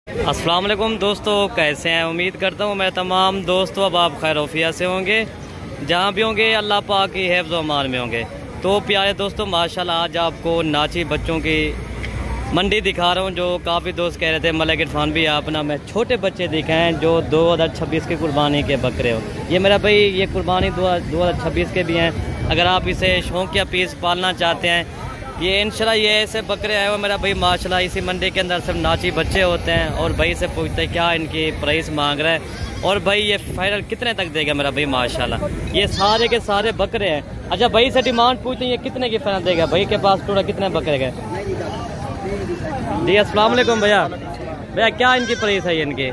अस्सलाम वालेकुम दोस्तों, कैसे हैं? उम्मीद करता हूँ मैं तमाम दोस्तों अब आप खैरोफिया से होंगे, जहाँ भी होंगे अल्लाह पाक की हिफ्ज़ व अमान में होंगे। तो प्यारे दोस्तों, माशाल्लाह आज आपको नाची बच्चों की मंडी दिखा रहा हूँ। जो काफ़ी दोस्त कह रहे थे मलिक इरफान भी आप ना मैं छोटे बच्चे दिखे हैं जो 2026 की कुर्बानी के बकरे हो। ये मेरा भाई ये कुर्बानी 2026 के भी हैं। अगर आप इसे शौकिया पीस पालना चाहते हैं, ये इंशाल्लाह ये ऐसे बकरे आए हुए मेरा भाई माशाल्लाह। इसी मंडी के अंदर सिर्फ नाची बच्चे होते हैं और भाई से पूछते हैं क्या इनकी प्राइस मांग रहा है और भाई ये फाइनल कितने तक देगा मेरा भाई माशाल्लाह। ये सारे के सारे बकरे हैं। अच्छा भाई से डिमांड पूछते हैं ये कितने की फाइनल देगा? भाई के पास टोटल कितने बकरे गए जी? अस्सलाम वालेकुम भैया। भैया क्या इनकी प्राइस है इनकी?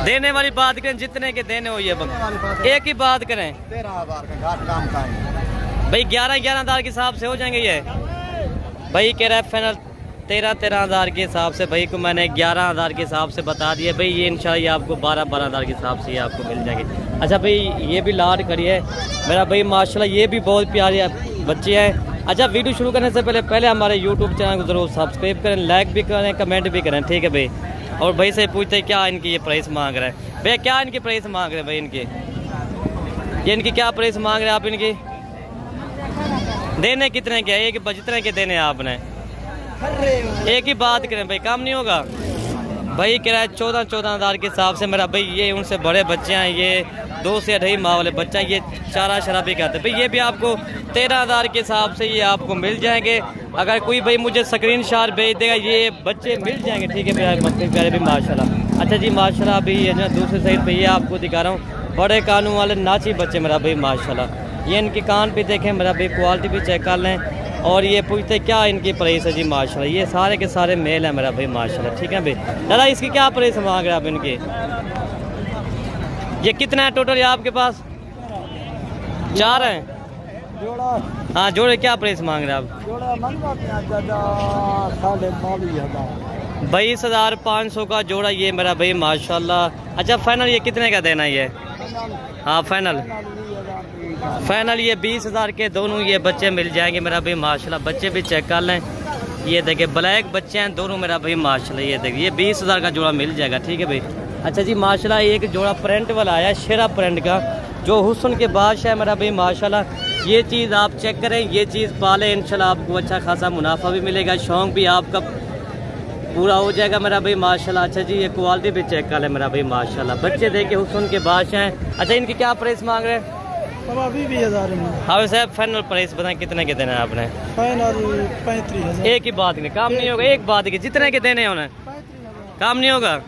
देने वाली बात करें, जितने के देने हो ये बकरे एक ही बात करें 13,000 भाई 11,000 के हिसाब से हो जाएंगे। ये भाई कह रहा है फाइनल 13,000 के हिसाब से। भाई को मैंने 11,000 के हिसाब से बता दिया। भाई ये इंशाल्लाह आपको 12,000 के हिसाब से ये आपको मिल जाएगी। अच्छा भाई ये भी लाड करी है मेरा भाई माशाल्लाह, ये भी बहुत प्यारे बच्चे हैं। अच्छा वीडियो शुरू करने से पहले हमारे यूट्यूब चैनल को ज़रूर सब्सक्राइब करें, लाइक भी करें, कमेंट भी करें, ठीक है भाई। और भाई से पूछते हैं क्या इनकी ये प्राइस मांग रहा है। भैया क्या इनकी प्राइस मांग रहे हैं भाई? इनकी ये इनकी क्या प्राइस मांग रहे हैं आप? इनकी देने कितने के? एक जितने के देने आपने एक ही बात करें भाई, काम नहीं होगा। भाई कह रहा है 14,000 के हिसाब से मेरा भाई। ये उनसे बड़े बच्चे हैं, ये 2 से 2.5 माह वाले बच्चे हैं। ये चारा शराबी कहते हैं भाई। ये भी आपको 13,000 के हिसाब से ये आपको मिल जाएंगे। अगर कोई भाई मुझे स्क्रीनशॉट भेज देगा ये बच्चे मिल जाएंगे, ठीक है भैया प्यारे भी माशाल्लाह। अच्छा जी माशाल्लाह। अभी ये जो दूसरी साइड पे ये आपको दिखा रहा हूँ बड़े कानून वाले नाची बच्चे मेरा भाई माशाल्लाह। ये इनके कान भी देखें मेरा भाई, क्वालिटी भी चेक कर लें। और ये पूछते क्या इनकी प्राइस है जी माशाल्लाह। ये सारे के सारे मेल हैं मेरा भाई माशाल्लाह, ठीक है भाई। दादा इसकी क्या प्राइस मांग रहे हैं आप इनकी? ये कितना है टोटल आपके पास? 4 हैं जोड़ा। हाँ जोड़े क्या प्राइस मांग रहे हैं आप? 22,500 का जोड़ा ये मेरा भाई माशाल्लाह। अच्छा फाइनल ये कितने का देना ये? हाँ फाइनल ये 20,000 के दोनों ये बच्चे मिल जाएंगे मेरा भाई माशाल्लाह। बच्चे भी चेक कर लें, ये देखिए ब्लैक बच्चे हैं दोनों मेरा भाई माशाल्लाह। ये देखिए ये 20,000 का जोड़ा मिल जाएगा, ठीक है भाई। अच्छा जी माशाल्लाह एक जोड़ा प्रिंट वाला आया शेरा प्रिंट का, जो हुस्न के बादशाह है मेरा भाई माशाल्लाह। ये चीज़ आप चेक करें, ये चीज़ पाले इंशाल्लाह आपको अच्छा खासा मुनाफा भी मिलेगा, शौक भी आपका पूरा हो जाएगा मेरा भाई माशाल्लाह। अच्छा जी ये क्वालिटी भी चेक कर ले मेरा भाई माशाल्लाह। बच्चे देखे हुस्न के बादशाह हैं। अच्छा इनकी क्या प्राइस मांग रहे हैं? अभी 20,000 हाँ साहब फाइनल प्राइस बताएं कितने के देना है आपने? फाइनल 35,000। एक ही बात नहीं, काम नहीं होगा। एक बात की जितने के देने होने काम नहीं होगा।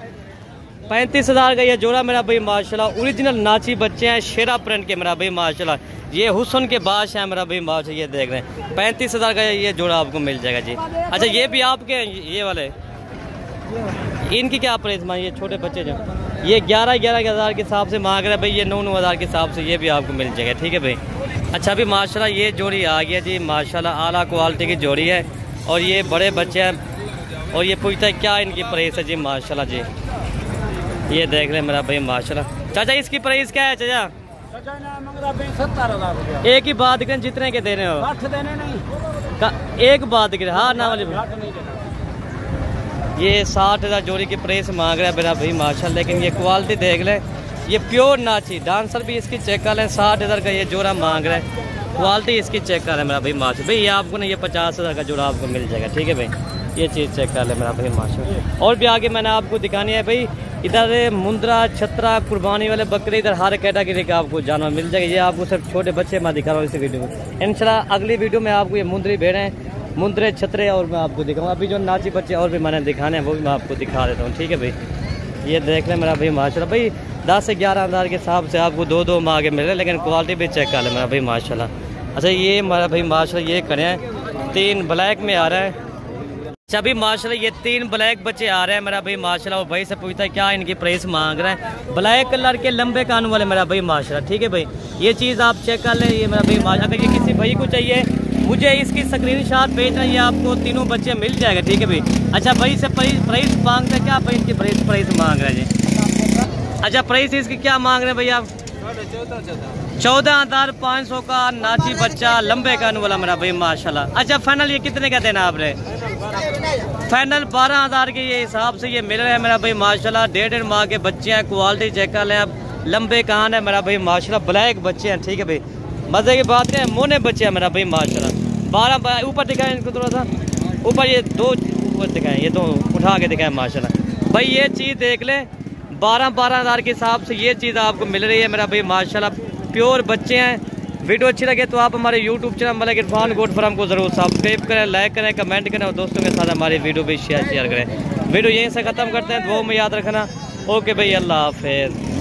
35,000 का ये जोड़ा मेरा भाई माशाल्लाह। ओरिजिनल नाची बच्चे हैं शेरा प्रिंट के मेरा भाई माशाल्लाह। ये हुस्न के बादशाह है मेरा भाई माशाल्लाह। ये देख रहे हैं 35,000 का ये जोड़ा आपको मिल जाएगा जी। अच्छा ये भी आपके ये वाले इनकी क्या प्राइस मांगी? ये छोटे बच्चे जो ये 11,000 के हिसाब से मांग रहे हैं भाई। ये 9,000 के हिसाब से ये भी आपको मिल जाएगा, ठीक है भाई। अच्छा अभी माशाल्लाह ये जोड़ी आ गया जी माशाल्लाह, आला क्वालिटी की जोड़ी है और ये बड़े बच्चे हैं। और ये पूछता है क्या इनकी प्राइस है जी माशाल्लाह जी। ये देख रहे हैं मेरा भाई माशाल्लाह। चाचा इसकी प्राइस क्या है चाचा? 70,000। एक ही बात करें जितने के देने हो? 8 देने नहीं। एक बात करें हाँ ना वाली। ये 60,000 जोड़ी की प्राइस मांग रहा है मेरा भाई माशाल्लाह। लेकिन ये क्वालिटी देख लें, ये प्योर नाची डांसर भी इसकी चेक कर लें। 60,000 का ये जोड़ा मांग रहा है, क्वालिटी इसकी चेक कर लें मेरा भाई माशाल्लाह। भाई ये आपको ना ये 50,000 का जोड़ा आपको मिल जाएगा, ठीक है भाई। ये चीज़ चेक कर लें मेरा भाई माशाल्लाह। और भी आगे मैंने आपको दिखानी है भाई। इधर मुंद्रा छतरा कुर्बानी वाले बकरे, इधर हर कैटेगरी का आपको जानवर मिल जाएगा। ये आपको सिर्फ छोटे बच्चे मैं दिखा रहा हूँ इस वीडियो में। इंशाल्लाह अगली वीडियो में आपको ये मुंद्री भेड़ें मुंद्रे छतरे और मैं आपको दिखाऊंगा। अभी जो नाची बच्चे और भी मैंने दिखाने हैं वो भी मैं आपको दिखा देता हूँ, ठीक है भाई। ये देख लें मेरा भाई माशाल्लाह। भाई 10 से 11,000 के हिसाब से आपको 2 माह के मिल रहे हैं, लेकिन क्वालिटी भी चेक कर लें मेरा भाई माशाल्लाह। अच्छा ये मेरा भाई माशाल्लाह ये करें 3 ब्लैक में आ रहा है। अच्छा अभी माशाल्लाह ये 3 ब्लैक बच्चे आ रहे हैं मेरा भाई माशाल्लाह। और भाई से पूछता है क्या इनकी प्राइस मांग रहे हैं? ब्लैक कलर के लंबे कानों वाले मेरा भाई माशाल्लाह, ठीक है भाई। ये चीज़ आप चेक कर लें। ये मेरा भाई माशाल्लाह अगर ये किसी भाई को चाहिए मुझे इसकी स्क्रीनशॉट भेजना, ये आपको तीनों बच्चे मिल जाएगा, ठीक है भाई। अच्छा भाई से प्राइस मांगते हैं क्या? भाई इनकी प्राइस मांग रहे हैं जी। अच्छा प्राइस इसकी क्या मांग रहे हैं भैया आप? 14,500 का नाची बच्चा लंबे कानू वाला मेरा भाई माशाल्लाह। अच्छा फाइनल ये कितने का देना आपने? फाइनल 12,000 के ये हिसाब से ये मिल रहा है मेरा भाई माशाल्लाह। 1.5 माह के बच्चे हैं, क्वालिटी चेक कर लें आप, लंबे कान है मेरा भाई माशाल्लाह, ब्लैक बच्चे हैं। ठीक है भाई, मजे की बात है, मोने बच्चे हैं मेरा भाई माशाल्लाह। 12 ऊपर दिखाएं इनको थोड़ा सा, ऊपर ये दो ऊपर दिखाएं, ये दो उठा के दिखाएं माशाल्लाह। भाई ये चीज़ देख लें, 12,000 के हिसाब से ये चीज़ आपको मिल रही है मेरा भाई माशाल्लाह। प्योर बच्चे हैं। वीडियो अच्छी लगे तो आप हमारे YouTube channel Malik Irfan goat farm को ज़रूर सब्सक्राइब करें, लाइक करें, कमेंट करें और दोस्तों के साथ हमारी वीडियो भी शेयर करें। वीडियो यहीं से ख़त्म करते हैं, दुआ में याद रखना। ओके भाई, अल्लाह हाफिज़।